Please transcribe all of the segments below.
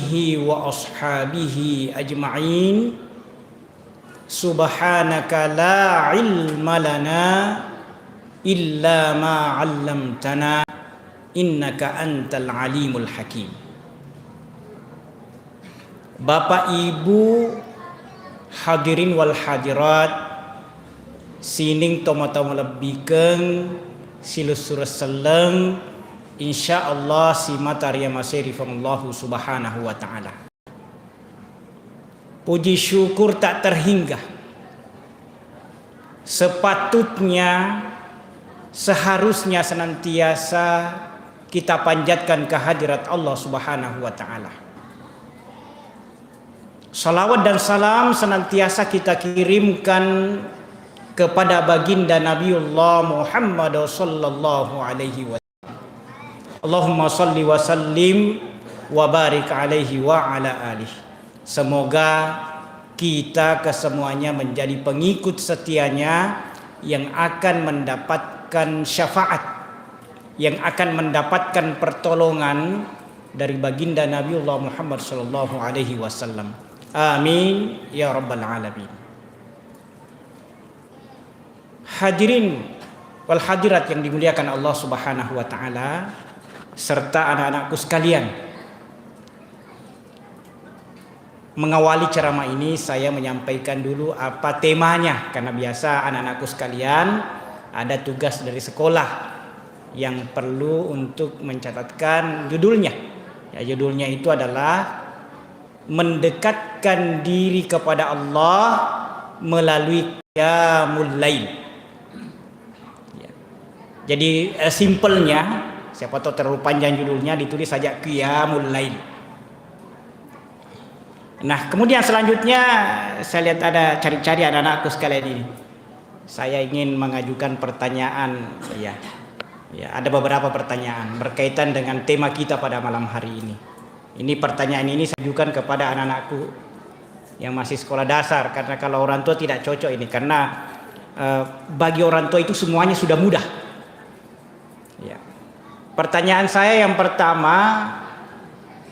alihi wa ashabihi ajma'in. Subhanaka la ilma lana illa ma 'allamtana innaka antal alimul hakim. Bapak Ibu hadirin wal hadirat sining tomo-tomo lebikeun silusur seleng insyaallah si mataria masyrifallahu subhanahu wa ta'ala. Puji syukur tak terhingga, sepatutnya seharusnya senantiasa kita panjatkan kehadirat Allah subhanahu wa ta'ala. Salawat dan salam senantiasa kita kirimkan kepada baginda Nabiullah Muhammad sallallahu alaihi wasallam. Allahumma salli wa sallim wa barik alaihi wa ala alihi. Semoga kita kesemuanya menjadi pengikut setianya yang akan mendapatkan syafaat, yang akan mendapatkan pertolongan dari baginda Nabiullah Muhammad sallallahu alaihi wasallam. Amin ya rabbal alamin. Hadirin wal hadirat yang dimuliakan Allah Subhanahu wa taala serta anak-anakku sekalian. Mengawali ceramah ini saya menyampaikan dulu apa temanya, karena biasa anak-anakku sekalian ada tugas dari sekolah yang perlu untuk mencatatkan judulnya. Ya, judulnya itu adalah mendekatkan diri kepada Allah melalui qiyamul lail. Ya. Jadi simpelnya, siapa tahu terlalu panjang judulnya, ditulis saja qiyamul lail. Nah, kemudian selanjutnya saya lihat ada cari-cari anak-anakku sekalian ini. Saya ingin mengajukan pertanyaan, ya, ada beberapa pertanyaan berkaitan dengan tema kita pada malam hari ini. Ini pertanyaan ini saya ajukan kepada anak-anakku yang masih sekolah dasar, karena kalau orang tua tidak cocok ini, karena bagi orang tua itu semuanya sudah mudah. Ya. Pertanyaan saya yang pertama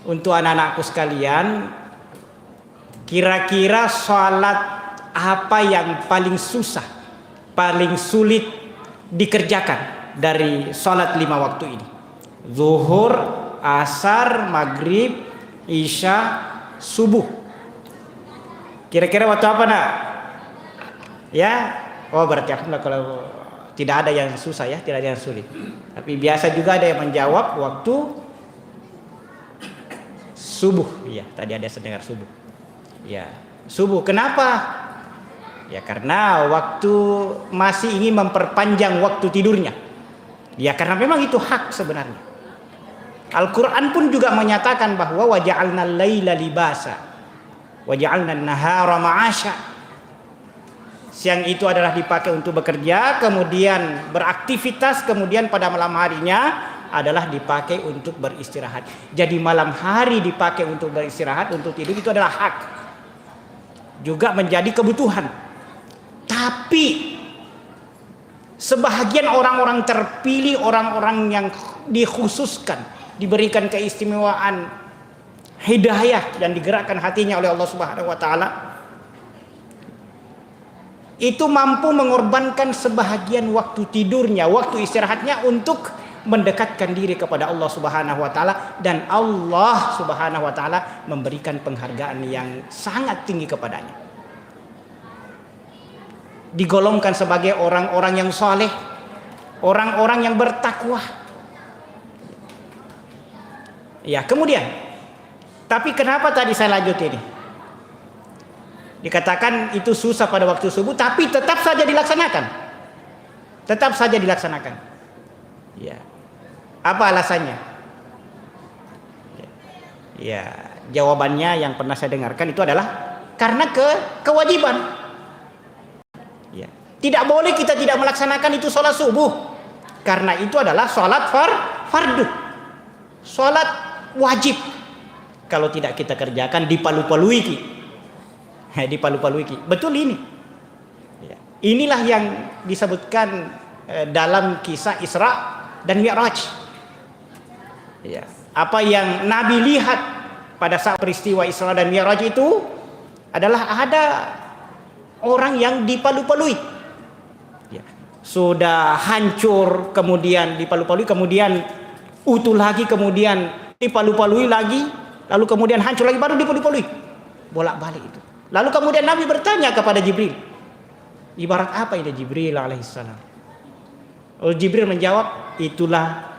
untuk anak-anakku sekalian. Kira-kira sholat apa yang paling susah, paling sulit dikerjakan dari sholat 5 waktu ini? Zuhur, asar, maghrib, isya, subuh. Kira-kira waktu apa nak? Ya, oh berarti alhamdulillah kalau tidak ada yang susah ya, tidak ada yang sulit. Tapi biasa juga ada yang menjawab waktu subuh. Iya, tadi ada sedengar subuh. Ya, subuh. Kenapa? Ya karena waktu masih ingin memperpanjang waktu tidurnya. Ya karena memang itu hak sebenarnya. Al-Quran pun juga menyatakan bahwa waja'alna al-laila libasa waja'alna an-nahara ma'asha. Siang itu adalah dipakai untuk bekerja, kemudian beraktivitas, kemudian pada malam harinya adalah dipakai untuk beristirahat. Jadi malam hari dipakai untuk beristirahat, untuk tidur, itu adalah hak. Juga menjadi kebutuhan. Tapi sebahagian orang-orang terpilih, orang-orang yang dikhususkan, diberikan keistimewaan hidayah dan digerakkan hatinya oleh Allah Subhanahu wa taala, itu mampu mengorbankan sebahagian waktu tidurnya, waktu istirahatnya untuk mendekatkan diri kepada Allah Subhanahu wa taala, dan Allah Subhanahu wa taala memberikan penghargaan yang sangat tinggi kepadanya. Digolongkan sebagai orang-orang yang saleh, orang-orang yang bertakwa. Ya, kemudian tapi kenapa tadi saya lanjut ini? Dikatakan itu susah pada waktu subuh, tapi tetap saja dilaksanakan. Tetap saja dilaksanakan. Ya. Apa alasannya? Ya, jawabannya yang pernah saya dengarkan itu adalah karena kewajiban. Ya. Tidak boleh kita tidak melaksanakan itu sholat subuh, karena itu adalah sholat fardu, sholat wajib. Kalau tidak kita kerjakan dipalu-palui, betul ini. Ya. Inilah yang disebutkan dalam kisah Isra dan Mi'raj. Ya. Apa yang Nabi lihat pada saat peristiwa Isra dan Mi'raj itu adalah ada orang yang dipalu-palui. Ya. Sudah hancur, kemudian dipalu-palui, kemudian utuh lagi, kemudian dipalu-palui lagi, lalu kemudian hancur lagi, baru dipalu-palui. Bolak-balik itu. Lalu kemudian Nabi bertanya kepada Jibril, ibarat apa ini Jibril alaihissalam? Lalu Jibril menjawab, itulah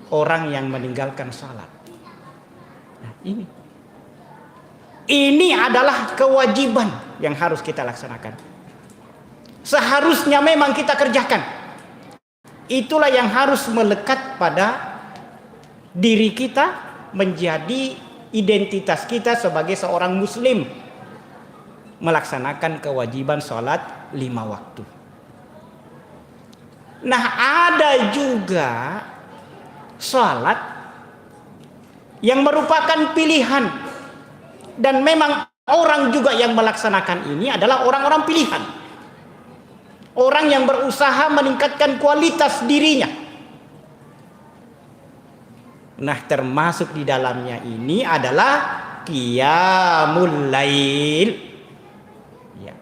orang yang meninggalkan salat. Nah, ini adalah kewajiban yang harus kita laksanakan. Seharusnya memang kita kerjakan. Itulah yang harus melekat pada diri kita, menjadi identitas kita sebagai seorang muslim, melaksanakan kewajiban sholat 5 waktu. Nah, ada juga sholat yang merupakan pilihan, dan memang orang juga yang melaksanakan ini adalah orang-orang pilihan, orang yang berusaha meningkatkan kualitas dirinya. Nah, termasuk di dalamnya ini adalah qiyamul lail. Ya.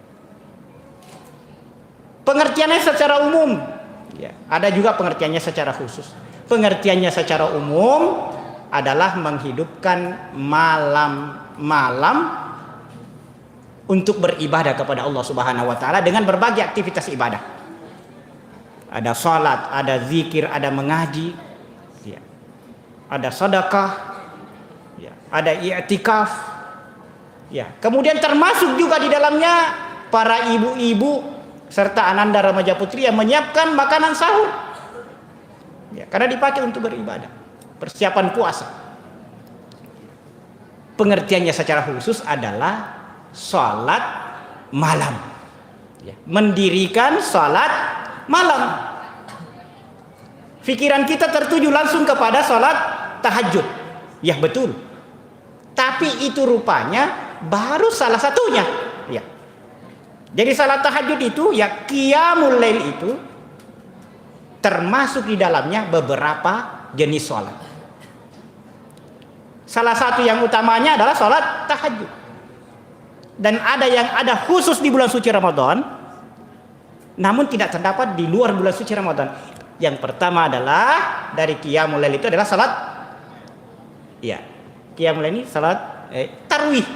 Pengertiannya secara umum, ya. Ada juga pengertiannya secara khusus. Pengertiannya secara umum adalah menghidupkan malam-malam untuk beribadah kepada Allah Subhanahu wa taala dengan berbagai aktivitas ibadah. Ada salat, ada zikir, ada mengaji, ya. Ada sedekah, ya. Ada i'tikaf, ya. Kemudian termasuk juga di dalamnya para ibu-ibu serta ananda remaja putri yang menyiapkan makanan sahur, ya, karena dipakai untuk beribadah, persiapan puasa. Pengertiannya secara khusus adalah salat malam, ya. Mendirikan salat malam. Pikiran kita tertuju langsung kepada salat tahajud. Ya, betul. Tapi itu rupanya baru salah satunya, ya. Jadi salat tahajud itu, ya, qiyamul lail itu termasuk di dalamnya beberapa jenis salat. Salah satu yang utamanya adalah salat tahajud. Dan ada yang ada khusus di bulan suci Ramadan, namun tidak terdapat di luar bulan suci Ramadan. Yang pertama adalah dari qiyamul lail itu adalah salat, ya, qiyamul lail ini salat tarawih.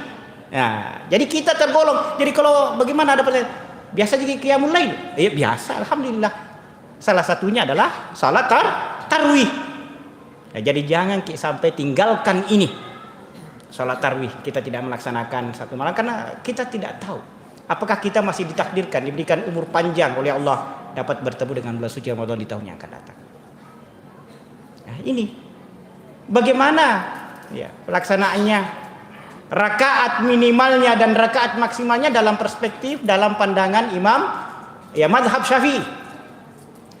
Nah, jadi kita tergolong. Jadi kalau bagaimana ada biasa jadi qiyamul lail? Biasa, alhamdulillah. Salah satunya adalah salat tarawih. Nah, jadi jangan sampai tinggalkan ini. Salat tarawih kita tidak melaksanakan satu malam karena kita tidak tahu apakah kita masih ditakdirkan, diberikan umur panjang oleh Allah dapat bertemu dengan bulan suci Ramadan di tahun yang akan datang. Nah, ini bagaimana, ya, pelaksanaannya, rakaat minimalnya dan rakaat maksimalnya dalam perspektif, dalam pandangan Imam, ya, mazhab Syafi'i.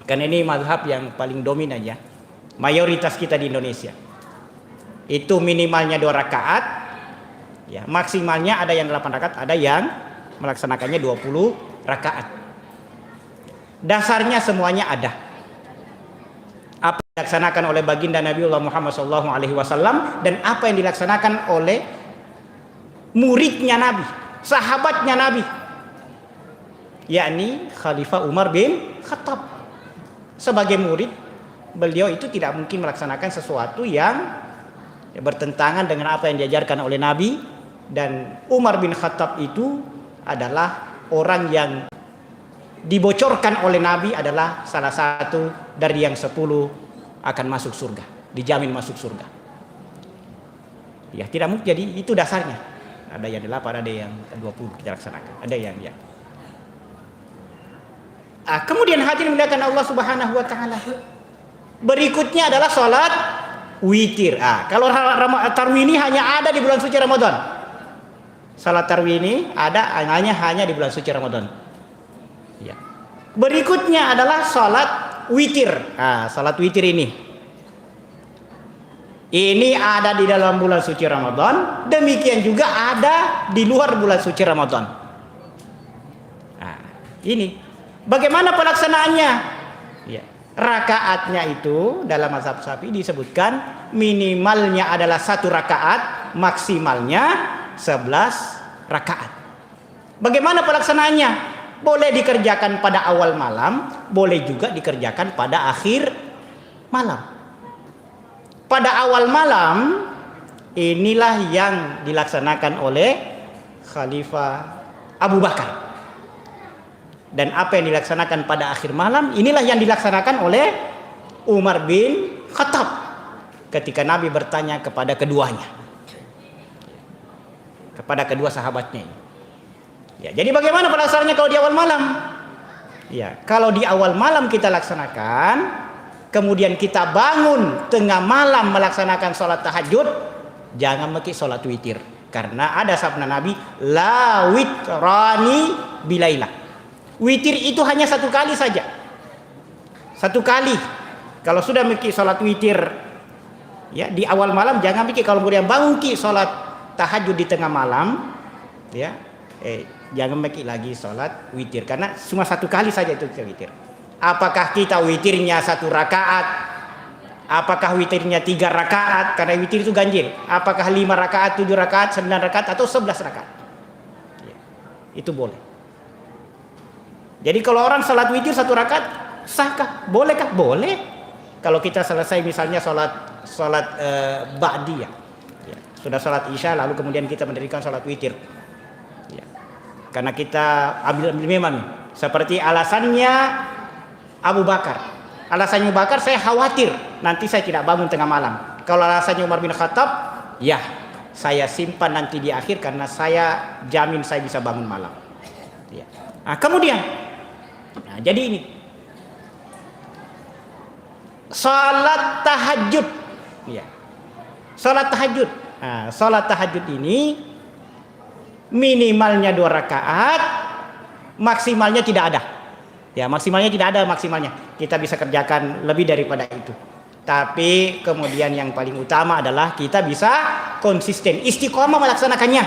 Karena ini mazhab yang paling dominan, ya, mayoritas kita di Indonesia. Itu minimalnya 2 rakaat, ya, maksimalnya ada yang 8 rakaat, ada yang melaksanakannya 20 rakaat. Dasarnya semuanya ada. Apa yang dilaksanakan oleh baginda Nabiullah Muhammad SAW dan apa yang dilaksanakan oleh muridnya Nabi, sahabatnya Nabi, yakni Khalifah Umar bin Khattab. Sebagai murid, beliau itu tidak mungkin melaksanakan sesuatu yang bertentangan dengan apa yang diajarkan oleh Nabi. Dan Umar bin Khattab itu adalah orang yang dibocorkan oleh Nabi adalah salah satu dari yang 10 akan masuk surga, dijamin masuk surga. Ya, tidak mungkin. Jadi itu dasarnya. Ada yang 8, ada yang 20 kita laksanakan, ada yang, ya. Kemudian hadirin muliakan Allah Subhanahu wa taala. Berikutnya adalah salat witir. Kalau tarawih ini hanya ada di bulan suci Ramadan. Salat tarawih ini ada hanya di bulan suci Ramadan. Ya. Berikutnya adalah salat witir. Salat witir ini ada di dalam bulan suci Ramadan, demikian juga ada di luar bulan suci Ramadan. Ini bagaimana pelaksanaannya? Ya. Rakaatnya itu dalam mazhab Syafi'i disebutkan minimalnya adalah 1 rakaat, maksimalnya 11 rakaat. Bagaimana pelaksanaannya? Boleh dikerjakan pada awal malam, boleh juga dikerjakan pada akhir malam. Pada awal malam inilah yang dilaksanakan oleh Khalifah Abu Bakar. Dan apa yang dilaksanakan pada akhir malam inilah yang dilaksanakan oleh Umar bin Khattab ketika Nabi bertanya kepada keduanya, kepada kedua sahabatnya ini. Ya, jadi bagaimana pelaksanaannya kalau di awal malam? Ya, kalau di awal malam kita laksanakan, kemudian kita bangun tengah malam melaksanakan sholat tahajud, jangan mesti sholat witir, karena ada sabda Nabi, la witrani bilailah. Witir itu hanya satu kali saja, satu kali. Kalau sudah mesti sholat witir, ya di awal malam, jangan mesti kalau kemudian bangun ki sholat tahajud di tengah malam, ya. Jangan mesti lagi sholat witir, karena cuma satu kali saja itu witir. Apakah kita witirnya 1 rakaat? Apakah witirnya 3 rakaat? Karena witir itu ganjil. Apakah 5 rakaat, 7 rakaat, 9 rakaat, atau 11 rakaat? Ya, itu boleh. Jadi kalau orang sholat witir 1 rakaat, sahkah? Bolehkah? Boleh. Kalau kita selesai misalnya sholat ba'diyah, ya, sudah sholat isya lalu kemudian kita mendirikan sholat witir. Karena kita ambil memang seperti alasannya Abu Bakar. Alasannya Abu Bakar, saya khawatir nanti saya tidak bangun tengah malam. Kalau alasannya Umar bin Khattab, ya saya simpan nanti di akhir karena saya jamin saya bisa bangun malam. Ya. Nah, kemudian, jadi ini salat tahajud. Ya. Salat tahajud. Nah, salat tahajud ini minimalnya 2 rakaat, maksimalnya tidak ada. Ya, maksimalnya tidak ada maksimalnya. Kita bisa kerjakan lebih daripada itu. Tapi kemudian yang paling utama adalah kita bisa konsisten, istiqomah melaksanakannya.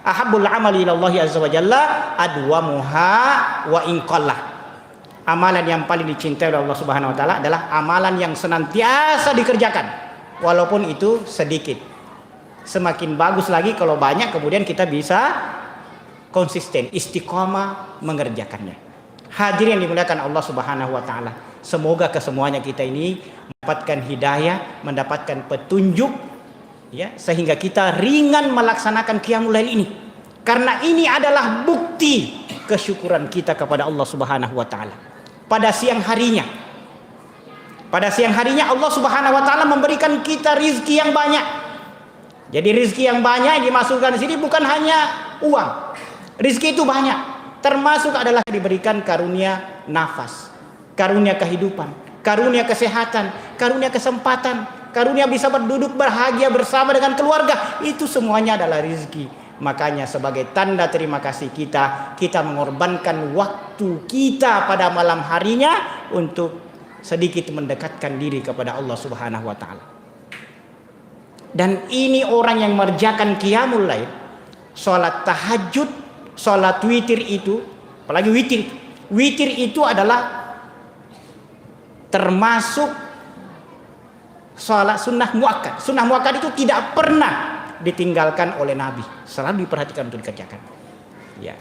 Ahabbul amali ilallahi azza wa jalla adwamuha wa in qalla. Amalan yang paling dicintai oleh Allah Subhanahu wa taala adalah amalan yang senantiasa dikerjakan walaupun itu sedikit. Semakin bagus lagi kalau banyak, kemudian kita bisa konsisten, istiqomah mengerjakannya. Hadirin yang dimuliakan Allah Subhanahu wa taala, semoga kesemuanya kita ini mendapatkan hidayah, mendapatkan petunjuk, ya, sehingga kita ringan melaksanakan qiyamul lail ini. Karena ini adalah bukti kesyukuran kita kepada Allah Subhanahu wa taala. Pada siang harinya Allah Subhanahu wa taala memberikan kita rizki yang banyak. Jadi rizki yang banyak dimasukkan di sini bukan hanya uang. Rizki itu banyak. Termasuk adalah diberikan karunia nafas, karunia kehidupan, karunia kesehatan, karunia kesempatan, karunia bisa berduduk bahagia bersama dengan keluarga. Itu semuanya adalah rizki. Makanya sebagai tanda terima kasih kita mengorbankan waktu kita pada malam harinya untuk sedikit mendekatkan diri kepada Allah Subhanahu wa taala. Dan ini orang yang mengerjakan qiyamul lail, sholat tahajud, sholat witir itu, apalagi witir itu adalah termasuk sholat sunnah muakkad. Sunnah muakkad itu tidak pernah ditinggalkan oleh Nabi, selalu diperhatikan untuk dikerjakan. Ya,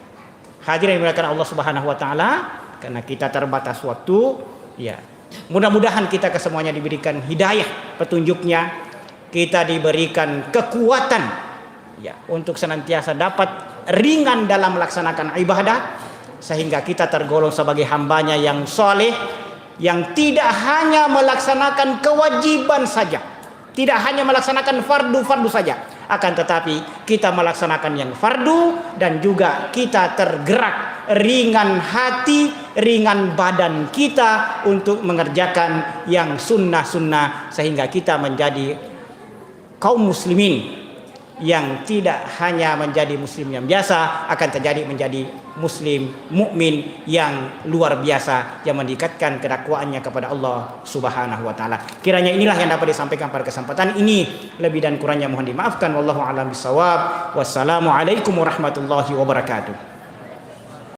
hadirin yang dimuliakan Allah Subhanahu wa taala, karena kita terbatas waktu, ya, mudah-mudahan kita kesemuanya diberikan hidayah, petunjuknya. Kita diberikan kekuatan, ya, untuk senantiasa dapat ringan dalam melaksanakan ibadah, sehingga kita tergolong sebagai hambanya yang soleh, yang tidak hanya melaksanakan kewajiban saja, tidak hanya melaksanakan fardu saja, akan tetapi kita melaksanakan yang fardu dan juga kita tergerak ringan hati, ringan badan kita untuk mengerjakan yang sunnah-sunnah, sehingga kita menjadi kaum muslimin yang tidak hanya menjadi muslim yang biasa, akan terjadi menjadi muslim mukmin yang luar biasa, yang mendekatkan kedakwaannya kepada Allah Subhanahu wa taala. Kiranya inilah yang dapat disampaikan pada kesempatan ini. Lebih dan kurangnya mohon dimaafkan. Wallahu a'lam bishawab. Wassalamualaikum warahmatullahi wabarakatuh.